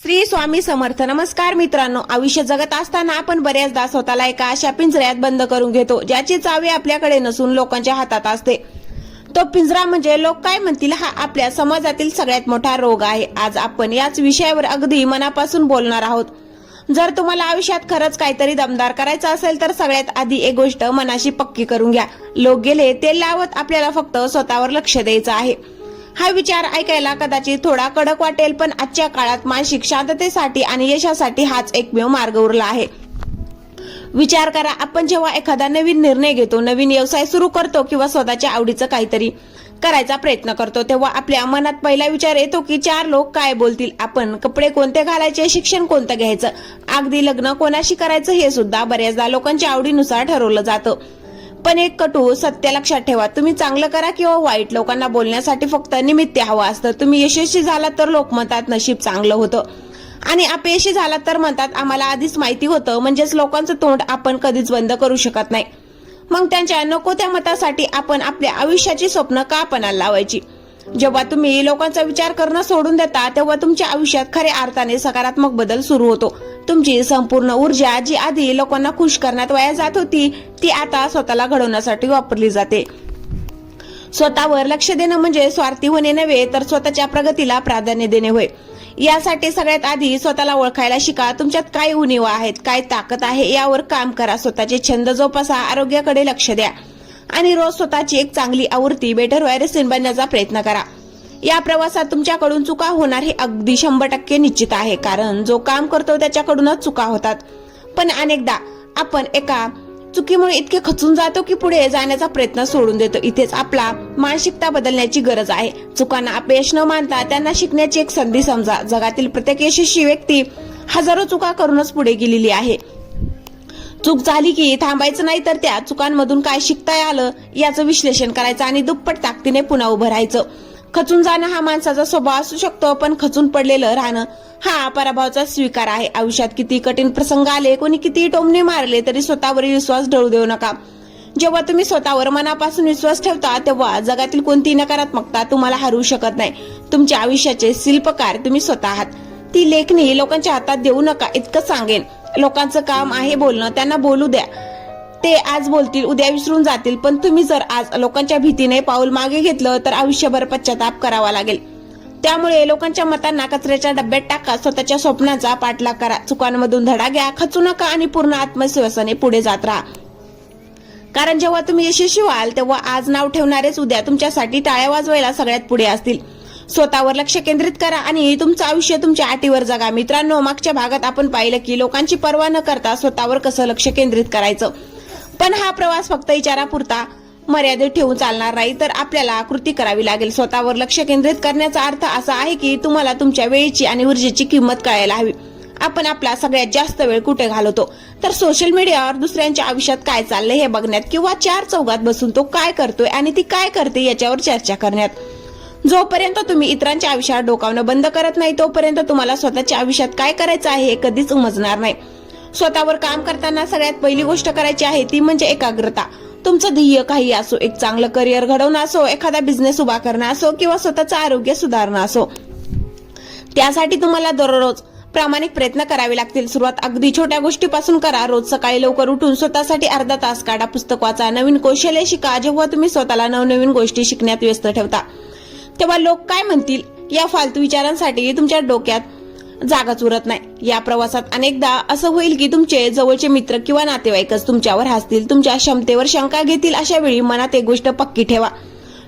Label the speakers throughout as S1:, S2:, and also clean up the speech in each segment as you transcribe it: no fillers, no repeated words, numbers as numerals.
S1: श्री स्वामी समर्थ. नमस्कार मित्रांनो, आयुष्य जगत असताना आपण बऱ्याचदा स्वतःला एका अशा पिंजऱ्यात बंद करून घेतो ज्याची चावी आपल्याकडे नसून लोकांच्या हातात असते. तो पिंजरा म्हणजे लोक काय म्हणतील हा आपल्या समाजातील सगळ्यात मोठा रोग आहे. आज आपण याच विषयावर अगदी मनापासून बोलणार आहोत. जर तुम्हाला आयुष्यात खरंच काहीतरी दमदार करायचं असेल तर सगळ्यात आधी एक गोष्ट मनाशी पक्की करून घ्या. लोक गेले ते लावत आपल्याला फक्त स्वतःवर लक्ष द्यायचं आहे. हा विचार ऐकायला कदाचित थोडा कडक वाटेल, पण आजच्या काळात मानसिक शांततेसाठी आणि यशासाठी हाच एकमेव मार्ग उरला आहे. विचार करा, आपण जेव्हा एखादा नवीन निर्णय घेतो, नवीन व्यवसाय सुरू करतो किंवा स्वतःच्या आवडीचं काहीतरी करायचा प्रयत्न करतो, तेव्हा आपल्या मनात पहिला विचार येतो की 4 लोक काय बोलतील, आपण कपडे कोणते घालायचे, शिक्षण कोणतं घ्यायचं, अगदी लग्न कोणाशी करायचं हे सुद्धा बऱ्याचदा लोकांच्या आवडीनुसार ठरवलं जातं. पण एक कटू सत्य लक्षात ठेवा, तुम्ही चांगलं करा किंवा वाईट, लोकांना बोलण्यासाठी फक्त निमित्त हवं असतं. तुम्ही यशस्वी झालात तर लोक म्हणतात नशीब चांगलं होतं, आणि अपयशी झालात तर म्हणतात आम्हाला आधीच माहिती होतं. म्हणजेच लोकांचं तोंड आपण कधीच बंद करू शकत नाही. मग त्यांच्या नको त्या मतासाठी आपण आपल्या आयुष्याची स्वप्न का पणाला लावायची? जेव्हा तुम्ही लोकांचा विचार करणं सोडून देता तेव्हा तुमच्या आयुष्यात खऱ्या अर्थाने सकारात्मक बदल सुरू होतो. तुमची संपूर्ण ऊर्जा जी आधी लोकांना खुश करण्यात वाया जात होती ती आता स्वतःला घडवण्यासाठी वापरली जाते. स्वतःवर लक्ष देणं म्हणजे स्वार्थी होणे नव्हे, तर स्वतःच्या प्रगतीला प्राधान्य देणे होय. यासाठी सगळ्यात आधी स्वतःला ओळखायला शिका. तुमच्यात काय उणीवा आहेत, काय ताकद आहे यावर काम करा. स्वतःचे छंद जोपासा, आरोग्याकडे लक्ष द्या आणि रोज स्वतःची एक चांगली आवृत्ती बेटर व्हायरसीन बनण्याचा प्रयत्न करा. या प्रवासात तुमच्याकडून चुका होणार हे अगदी 100% निश्चित आहे, कारण जो काम करतो त्याच्याकडूनच चुका होतात. पण अनेकदा आपण एका चुकीमुळे इतके खचून जातो की पुढे जाण्याचा प्रयत्न सोडून देतो. इथेच आपला मानसिकता बदलण्याची गरज आहे. चुकांना अपयश न मानता त्यांना शिकण्याची एक संधी समजा. जगातील प्रत्येक यशस्वी व्यक्ती हजारो चुका करूनच पुढे गेलेली आहे. चूक झाली की थांबायचं नाही, तर त्या चुकांमधून काय शिकता आलं याचं विश्लेषण करायचं आणि दुप्पट ताकदीने पुन्हा उभं राहायचं. खचून जाणं हा माणसाचा स्वभाव असू शकतो, पण खचून पडलेलं राहणं हा पराभवाचा स्वीकार आहे. आयुष्यात किती कठीण प्रसंग आले, कोणी किती टोमणे मारले तरी स्वतःवरील विश्वास ढळू देऊ नका. जेव्हा तुम्ही स्वतःवर मनापासून विश्वास ठेवता तेव्हा जगातील कोणतीही नकारात्मकता तुम्हाला हरवू शकत नाही. तुमच्या आयुष्याचे शिल्पकार तुम्ही स्वतः आहात. ती लेखणी लोकांच्या हातात देऊ नका. इतकं सांगेन, लोकांचं काम आहे बोलणं, त्यांना बोलू द्या. ते आज बोलतील, उद्या विसरून जातील, पण तुम्ही जर आज लोकांच्या भीतीने पाऊल मागे घेतलं तर आयुष्यभर पश्चाताप करावा लागेल. त्यामुळे लोकांच्या मतांना कचऱ्याच्या डब्यात टाका. स्वतःच्या स्वप्नाचा पाठलाग करा. चुकांमधून धडा घ्या, खचू नका आणि पूर्ण आत्मविश्वासाने पुढे जात राहा. कारण जेव्हा तुम्ही यशस्वी व्हाल तेव्हा आज नाव ठेवणारेच उद्या तुमच्यासाठी टाळ्या वाजवायला सगळ्यात पुढे असतील. स्वतःवर लक्ष केंद्रित करा आणि तुमचं आयुष्य तुमच्या अटीवर जगा. मित्रांनो, मागच्या भागात आपण पाहिलं की लोकांची पर्वा न करता स्वतःवर कसं लक्ष केंद्रित करायचं. पण हा प्रवास फक्त विचारापुरता मर्यादित ठेवून चालणार नाही, तर आपल्याला कृती करावी लागेल. स्वतःवर लक्ष केंद्रित करण्याचा अर्थ असा आहे की तुम्हाला तुमच्या वेळेची आणि ऊर्जेची किंमत कळायला हवी. आपण आपला सगळ्यात जास्त वेळ कुठे घालवतो? तर सोशल मीडियावर दुसऱ्यांच्या आयुष्यात काय चाललंय हे बघण्यात, किंवा 4 चौघात बसून तो काय करतोय आणि ती काय करते याच्यावर चर्चा करण्यात. जोपर्यंत तुम्ही इतरांच्या आयुष्यात डोकावणं बंद करत नाही तोपर्यंत तुम्हाला स्वतःच्या आयुष्यात काय करायचं आहे हे कधीच उमजणार नाही. स्वतःवर काम करताना सगळ्यात पहिली गोष्ट करायची आहे ती म्हणजे एकाग्रता. तुमचं ध्येय काही असो, एक चांगलं करिअर घडवणं असो, एखादा बिझनेस उभा करणं असो किंवा स्वतःचं आरोग्य सुधारणं असो, त्यासाठी तुम्हाला दररोज प्रामाणिक प्रयत्न करावे लागतील. सुरुवात अगदी छोट्या गोष्टीपासून करा. रोज सकाळी लवकर उठून स्वतःसाठी अर्धा तास काढा. पुस्तक वाचा, नवीन कौशल्य शिका. जेव्हा तुम्ही स्वतःला नवनवीन गोष्टी शिकण्यात व्यस्त ठेवता तेव्हा लोक काय म्हणतील या फालतू विचारांसाठी तुमच्या डोक्यात जागाच उरत नाही. या प्रवासात अनेकदा असं होईल की तुमचे जवळचे मित्र किंवा नातेवाईकच तुमच्यावर हसतील, तुमच्या क्षमतेवर शंका घेतील. अशा वेळी मनात एक गोष्ट पक्की ठेवा,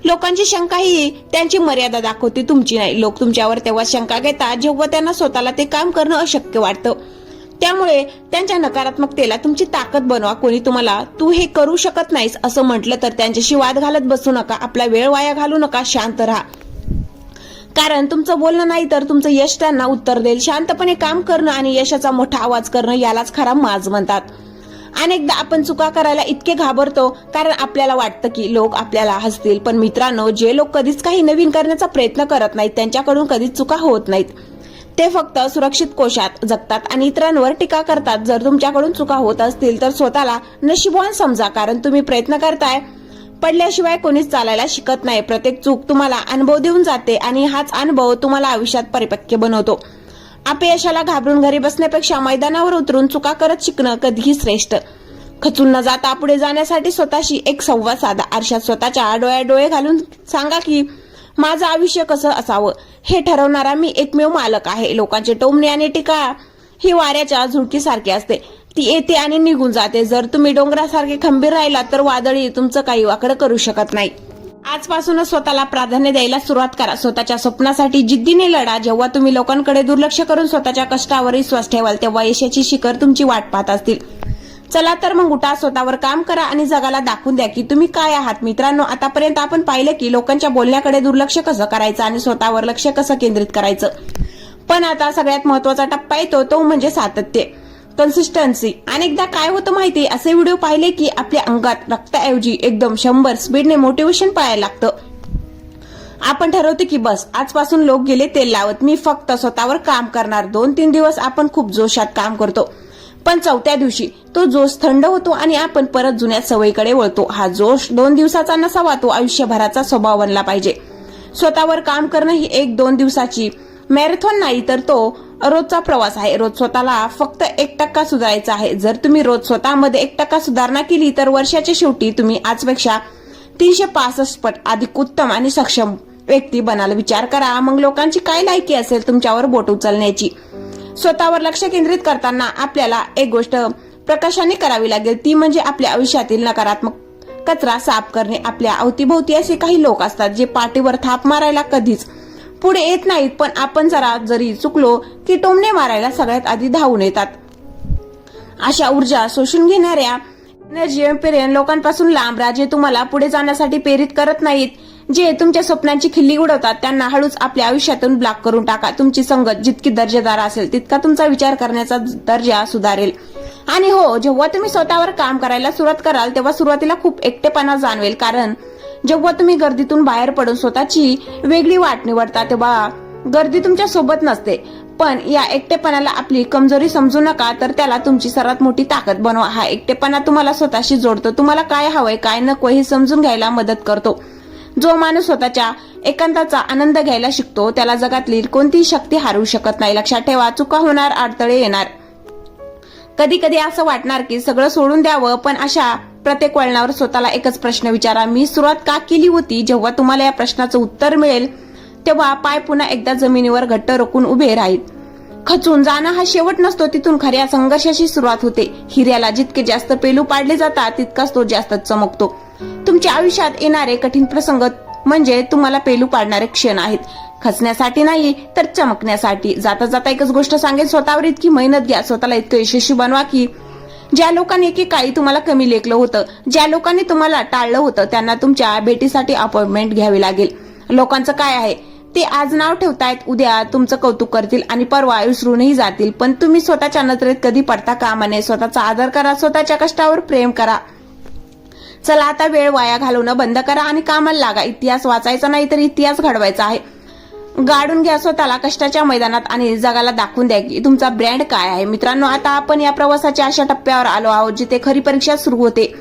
S1: लोकांची शंका ही त्यांची मर्यादा दाखवते, तुमची नाही. लोक तुमच्यावर तेव्हा शंका घेतात जेव्हा त्यांना स्वतःला ते काम करणं अशक्य वाटतं. त्यामुळे त्यांच्या नकारात्मकतेला तुमची ताकद बनवा. कोणी तुम्हाला तू हे करू शकत नाहीस असं म्हटलं तर त्यांच्याशी वाद घालत बसू नका. आपला वेळ वाया घालू नका. शांत राहा, कारण तुमचं बोलणं नाही तर तुमचं यश त्यांना उत्तर देईल. शांतपणे काम करणं आणि यशाचा मोठा आवाज करणं यालाच खरा माज म्हणतात. अनेकदा आपण चुका करायला इतके घाबरतो कारण आपल्याला वाटतं की लोक आपल्याला हसतील. पण मित्रांनो, जे लोक कधीच काही नवीन करण्याचा प्रयत्न करत नाहीत त्यांच्याकडून कधीच चुका होत नाहीत. ते फक्त सुरक्षित कोशात जगतात आणि इतरांवर टीका करतात. जर तुमच्याकडून चुका होत असतील तर स्वतःला नशीबवान समजा, कारण तुम्ही प्रयत्न करताय. पडल्याशिवाय कोणीच चालायला शिकत नाही. प्रत्येक चूक तुम्हाला अनुभव देऊन जाते आणि हाच अनुभव तुम्हाला आयुष्यात परिपक्व बनवतो. अपयशाला घाबरून घरी बसण्यापेक्षा मैदानावर उतरून चुका करत शिकणं कधीही श्रेष्ठ. खचून न जाता पुढे जाण्यासाठी स्वतःशी एक संवाद साधा. आरशात स्वतःच्या डोळ्यात डोळे घालून सांगा की माझं आयुष्य कसं असावं हे ठरवणारा मी एकमेव मालक आहे. लोकांचे टोमणे आणि टीका ही वाऱ्याच्या झुळकीसारखी असते, ती येते आणि निघून जाते. जर तुम्ही डोंगरासारखे खंबीर राहिलात तर वादळी तुमचं काही वाकडं करू शकत नाही. आजपासूनच स्वतःला प्राधान्य द्यायला सुरुवात करा. स्वतःच्या स्वप्नासाठी जिद्दीने लढा. जेव्हा तुम्ही लोकांकडे दुर्लक्ष करून स्वतःच्या कष्टावर विश्वास ठेवाल तेव्हा यशाची शिखर तुमची वाट पाहत असतील. चला तर मग उठा, स्वतःवर काम करा आणि जगाला दाखवून द्या की तुम्ही काय आहात. मित्रांनो, आतापर्यंत आपण पाहिलं की लोकांच्या बोलण्याकडे दुर्लक्ष कसं करायचं आणि स्वतःवर लक्ष कसं केंद्रित करायचं. पण आता सगळ्यात महत्वाचा टप्पा येतो तो म्हणजे सातत्य, कन्सिस्टन्सी. अनेकदा काय होतं माहिती, असे व्हिडिओ पाहिले की आपल्या अंगात रक्ताऐवजी एकदम 100 स्पीडने मोटिवेशन पाहायला लागतं. आपण ठरवतो की बस आजपासून लोक गेले तेल लावत, मी फक्त स्वतःवर काम करणार. 2-3 दिवस आपण खूप जोशात काम करतो, पण 4थ्या दिवशी तो जोश थंड होतो आणि आपण परत जुन्या सवयीकडे वळतो. हा जोश 2 दिवसाचा नसावा, तो आयुष्यभराचा स्वभाव बनला पाहिजे. स्वतःवर काम करणं ही 1-2 दिवसाची मॅरेथॉन नाही, तर तो रोजचा प्रवास आहे. रोज स्वतःला फक्त 1% सुधारायचा आहे. जर तुम्ही रोज स्वतःमध्ये 1% सुधारणा केली तर वर्षाच्या शेवटी तुम्ही आजपेक्षा 365 पट अधिक उत्तम आणि सक्षम व्यक्ती बनाल. विचार करा, मग लोकांची काय लायकी असेल तुमच्यावर बोट उचलण्याची. स्वतःवर लक्ष केंद्रित करताना आपल्याला एक गोष्ट प्रकाशाने करावी लागेल, ती म्हणजे आपल्या आयुष्यातील नकारात्मक कचरा साफ करणे. आपल्या अवतीभोवती असे काही लोक असतात जे पाठीवर थाप मारायला कधीच पुढे येत नाहीत, पण आपण जरी चुकलो की टोमणे मारायला सगळ्यात आधी धावून येतात. अशा ऊर्जा शोषून घेणाऱ्या एनर्जी एम्पेरियन लोकांपासून लांब राहा, जे तुम्हाला पुढे जाण्यासाठी प्रेरित करत नाहीत. जे तुमच्या स्वप्नांची खिल्ली उडवतात त्यांना हळूच आपल्या आयुष्यातून ब्लॉक करून टाका. तुमची संगत जितकी दर्जेदार असेल तितका तुमचा विचार करण्याचा दर्जा सुधारेल. आणि हो, जेव्हा तुम्ही स्वतःवर काम करायला सुरुवात कराल तेव्हा सुरुवातीला खूप एकटेपणा जाणवेल, कारण जेव्हा तुम्ही गर्दीतून बाहेर पडून स्वतःची वेगळी वाट निवडता तेव्हा गर्दी तुमच्या सोबत नसते. पण या एकटेपणाला आपली कमजोरी समजू नका, तर त्याला तुमची सर्वात मोठी ताकद बनवा. हा एकटेपणा तुम्हाला स्वतःशी जोडतो, तुम्हाला काय हवंय काय नको हे समजून घ्यायला मदत करतो. जो माणूस स्वतःच्या एकांताचा आनंद घ्यायला शिकतो त्याला जगातली कोणतीही शक्ती हरवू शकत नाही. लक्षात ठेवा, चुका होणार, अडथळे येणार, कधी कधी असं वाटणार की सगळं सोडून द्यावं, पण अशा प्रत्येक वळणावर स्वतःला एकच प्रश्न विचारा, मी सुरुवात का केली होती. जेव्हा तुम्हाला या प्रश्नाचं उत्तर मिळेल तेव्हा पाय पुन्हा एकदा जमिनीवर घट्ट रोखून उभे राहील. खचून जाणं हा शेवट नसतो, तिथून खऱ्या संघर्षाची सुरुवात होते. हिऱ्याला जितके जास्त पेलू पाडले जातात तितकाच तो जास्त चमकतो. तुमच्या आयुष्यात येणारे कठीण प्रसंग म्हणजे तुम्हाला पेलू पाडणारे क्षण आहेत, खचण्यासाठी नाही तर चमकण्यासाठी. जाता जाता एकच गोष्ट सांगेन, स्वतःवर इतकी मेहनत घ्या, स्वतःला इतकं यशस्वी बनवा की ज्या लोकांनी एकेकाळी तुम्हाला कमी लेखलं होतं, ज्या लोकांनी तुम्हाला टाळलं होतं, त्यांना तुमच्या भेटीसाठी अपॉइंटमेंट घ्यावी लागेल. लोकांचं काय आहे, ते आज नाव ठेवतायत, उद्या तुमचं कौतुक करतील आणि परवा विसरूनही जातील, पण तुम्ही स्वतःच्या नजरेत कधी पडता कामा नये. स्वतःचा आदर करा, स्वतःच्या कष्टावर प्रेम करा. चला आता वेळ वाया घालवणं बंद करा आणि कामाला लागा. इतिहास वाचायचा नाही तर इतिहास घडवायचा आहे. गाडून घ्या स्वतःला कष्टाच्या मैदानात आणि जगाला दाखवून द्या की तुमचा ब्रँड काय आहे. मित्रांनो, आता आपण या प्रवासाच्या अशा टप्प्यावर आलो आहोत जिथे खरी परीक्षा सुरू होते.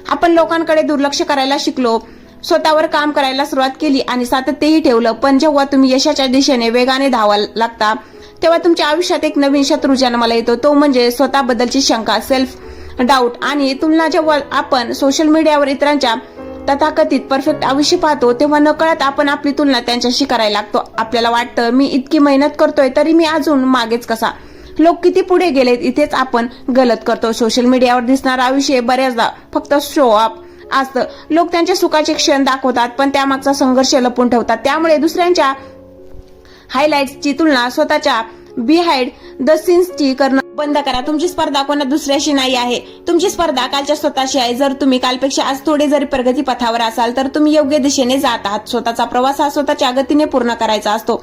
S1: आपण लोकांकडे दुर्लक्ष करायला शिकलो, स्वतःवर काम करायला सुरुवात केली आणि सातत्यही ठेवलं. पण जेव्हा तुम्ही यशाच्या दिशेने वेगाने धावायला लागता तेव्हा तुमच्या आयुष्यात एक नवीन शत्रू जन्माला येतो, तो म्हणजे स्वतःबद्दलची शंका, सेल्फ डाऊट आणि तुलना. जेव्हा आपण सोशल मीडियावर इतरांच्या तथाकथित परफेक्ट आयुष्य पाहतो तेव्हा नकळत आपण आपली तुलना त्यांच्याशी करायला लागतो. आपल्याला वाटतं मी इतकी मेहनत करतोय तरी मी अजून मागेच कसा, लोक किती पुढे गेलेत. इथेच आपण गलत करतो. सोशल मीडियावर दिसणारं आयुष्य बऱ्याचदा फक्त शो ऑफ असतं. लोक त्यांच्या सुखाचे क्षण दाखवतात पण त्यामागचा संघर्ष लपवून ठेवतात. त्यामुळे दुसऱ्यांच्या हायलाइट्सची तुलना स्वतःच्या बिहाइंड द सीन्सची करणं बंद करा. तुमची स्पर्धा कोणा दुसऱ्याशी नाही आहे, तुमची स्पर्धा कालच्या स्वतःशी आहे. जर तुम्ही कालपेक्षा आज थोडे जरी प्रगती पथावर असाल तर तुम्ही योग्य दिशेने जात आहात. स्वतःचा प्रवास हा स्वतःच्या गतीने पूर्ण करायचा असतो,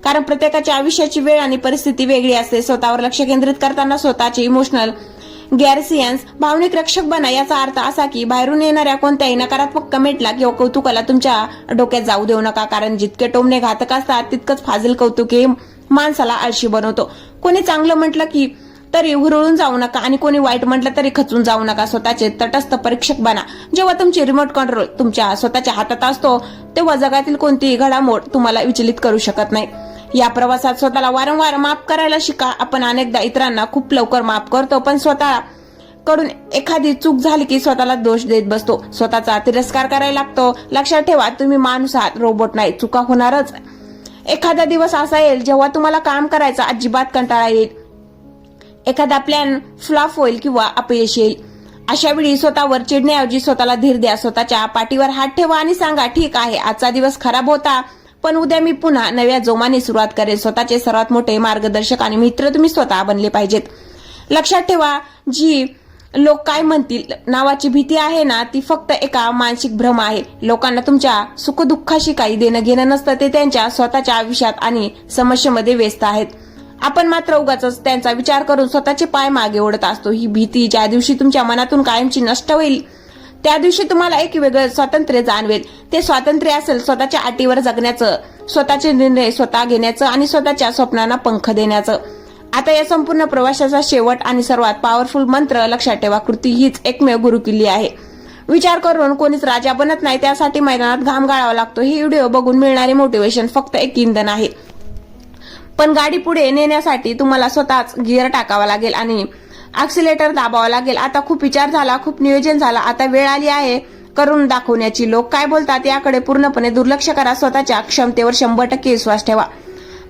S1: कारण प्रत्येकाच्या आयुष्याची वेळ आणि परिस्थिती वेगळी असते. स्वतःवर लक्ष केंद्रित करताना स्वतःचे इमोशनल गॅरसियन्स भावनिक रक्षक बना. याचा अर्थ असा की बाहेरून येणाऱ्या कोणत्याही नकारात्मक कमेंटला किंवा कौतुकाला तुमच्या डोक्यात जाऊ देऊ नका, कारण जितके टोमणे घातक असतात तितकंच फाजील कौतुक हे माणसाला आळशी बनवतो. कोणी चांगलं म्हटलं की तरी हुरळून जाऊ नका आणि कोणी वाईट म्हटलं तरी खचून जाऊ नका. स्वतःचे तटस्थ परीक्षक बना. जेव्हा तुमची रिमोट कंट्रोल तुमच्या स्वतःच्या हातात असतो तेव्हा जगातील कोणतीही घडामोड तुम्हाला विचलित करू शकत नाही. या प्रवासात स्वतःला वारंवार माफ करायला शिका. आपण अनेकदा इतरांना खूप लवकर माफ करतो, पण स्वतः कडून एखादी चूक झाली की स्वतःला दोष देत बसतो, स्वतःचा तिरस्कार करायला लागतो. लक्षात ठेवा, तुम्ही माणूस आहात, रोबोट नाही. चुका होणारच. एखादा दिवस असा येईल जेव्हा तुम्हाला काम करायचा अजिबात कंटाळा येईल. एखादा प्लॅन फ्लॉप होईल किंवा अपयश येईल. अशा वेळी स्वतःवर चिडण्याऐवजी स्वतःला धीर द्या. स्वतःच्या पाठीवर हात ठेवा आणि सांगा, ठीक आहे, आजचा दिवस खराब होता, पण उद्या मी पुन्हा नव्या जोमाने सुरुवात करेन. स्वतःचे सर्वात मोठे मार्गदर्शक आणि मित्र तुम्ही स्वतः बनले पाहिजेत. लक्षात ठेवा, जी लोक काय म्हणतील नावाची भीती आहे ना, ती फक्त एका मानसिक भ्रम आहे. लोकांना तुमच्या सुखदुःखाशी काही देणं घेणं नसतं. ते त्यांच्या स्वतःच्या आयुष्यात आणि समस्येमध्ये व्यस्त आहेत. आपण मात्र उगाच त्यांचा विचार करून स्वतःचे पाय मागे ओढत असतो. ही भीती ज्या दिवशी तुमच्या मनातून कायमची नष्ट होईल, त्या दिवशी तुम्हाला एक वेगळं स्वातंत्र्य जाणवेल. ते स्वातंत्र्य असेल स्वतःच्या अटीवर जगण्याचं, स्वतःचे निर्णय स्वतः घेण्याचं आणि स्वतःच्या स्वप्नांना पंख देण्याचं. आता या संपूर्ण प्रवासाचा शेवट आणि सर्वात पॉवरफुल मंत्र लक्षात ठेवा, कृती हीच एकमेव गुरुकिल्ली आहे. विचार करून कोणीच राजा बनत नाही, त्यासाठी मैदानात घाम गाळावा लागतो. ही व्हिडिओ बघून मिळणारे मोटिवेशन फक्त एक इंधन आहे, पण गाडी पुढे नेण्यासाठी तुम्हाला स्वतःच गिअर टाकावा लागेल आणि ऍक्सिलेटर दाबावा लागेल. आता खूप विचार झाला, खूप नियोजन झाला, आता वेळ आली आहे करून दाखवण्याची. लोक काय बोलतात याकडे पूर्णपणे दुर्लक्ष करा. स्वतःच्या क्षमतेवर 100% विश्वास ठेवा.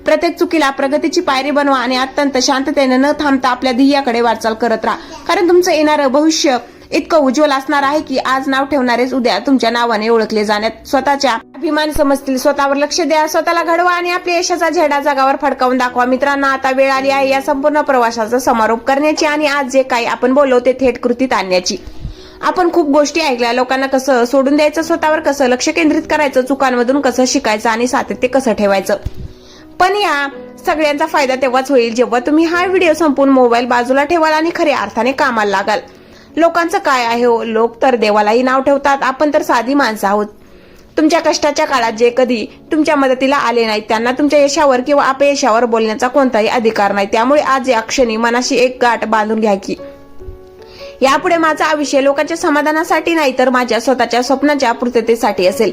S1: प्रत्येक चुकीला प्रगतीची पायरी बनवा आणि अत्यंत शांततेने न थांबता आपल्या ध्येयाकडे वाटचाल करत राहा. कारण तुमचं येणारं भविष्य इतकं उज्ज्वल असणार आहे की आज नाव ठेवणारेच उद्या तुमच्या नावाने ओळखले जाण्यात स्वतःच्या अभिमान समजतील. स्वतःवर लक्ष द्या, स्वतःला घडवा आणि आपल्या यशाचा झेंडा जगावर फडकावून दाखवा. मित्रांनो, आता वेळ आली आहे या संपूर्ण प्रवासाचा समारोप करण्याची आणि आज जे काही आपण बोललो ते थेट कृतीत आणण्याची. आपण खूप गोष्टी ऐकल्या, लोकांना कसं सोडून द्यायचं, स्वतःवर कसं लक्ष केंद्रित करायचं, चुकांमधून कसं शिकायचं आणि सातत्य कसं ठेवायचं. पण या सगळ्यांचा फायदा तेव्हाच होईल जेव्हा तुम्ही हा व्हिडिओ संपून मोबाईल बाजूला ठेवाल आणि खऱ्या अर्थाने कामाला लागाल. लोकांचं काय आहे हो, लोक तर देवालाही नाव ठेवतात, आपण तर साधी माणसं आहोत. तुमच्या कष्टाच्या काळात जे कधी तुमच्या मदतीला आले नाहीत त्यांना तुमच्या यशावर किंवा अपयशावर बोलण्याचा कोणताही अधिकार नाही. त्यामुळे आज या क्षणी मनाशी एक गाठ बांधून घ्या की यापुढे माझा आयुष्य लोकांच्या समाधानासाठी नाही तर माझ्या स्वतःच्या स्वप्नांच्या पूर्ततेसाठी असेल.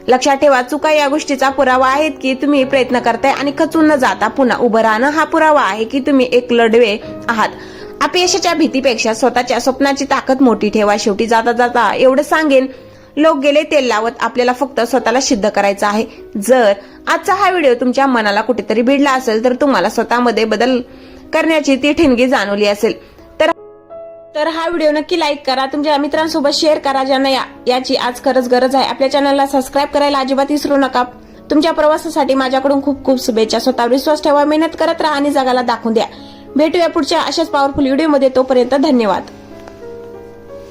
S1: लक्षात ठेवा, चुका या गोष्टीचा पुरावा आहेत की तुम्ही प्रयत्न करताय आणि खचून न जाता पुन्हा उभं राहणं हा पुरावा आहे की तुम्ही एक लढवे आहात. अपयशाच्या भीतीपेक्षा स्वतःच्या स्वप्नाची ताकद मोठी ठेवा. शेवटी जाता जाता एवढं सांगेन, लोक गेले तेल लावत, आपल्याला फक्त स्वतःला सिद्ध करायचं आहे. जर आजचा हा व्हिडिओ तुमच्या मनाला कुठेतरी भिडला असेल तर तुम्हाला स्वतःमध्ये बदल करण्याची ती ठिणगी जाणवली असेल तर हा व्हिडिओ नक्की लाईक करा, तुमच्या मित्रांसोबत शेअर करा ज्यांना याची आज खरंच गरज आहे. आपल्या चॅनलला सबस्क्राईब करायला अजिबात विसरू नका. तुमच्या प्रवासासाठी माझ्याकडून खूप खूप शुभेच्छा. स्वतःवर विश्वास ठेवा, मेहनत करत राहा आणि जगाला दाखवून द्या. भेटूया पुढच्या अशाच पॉवरफुल व्हिडिओमध्ये. तोपर्यंत धन्यवाद.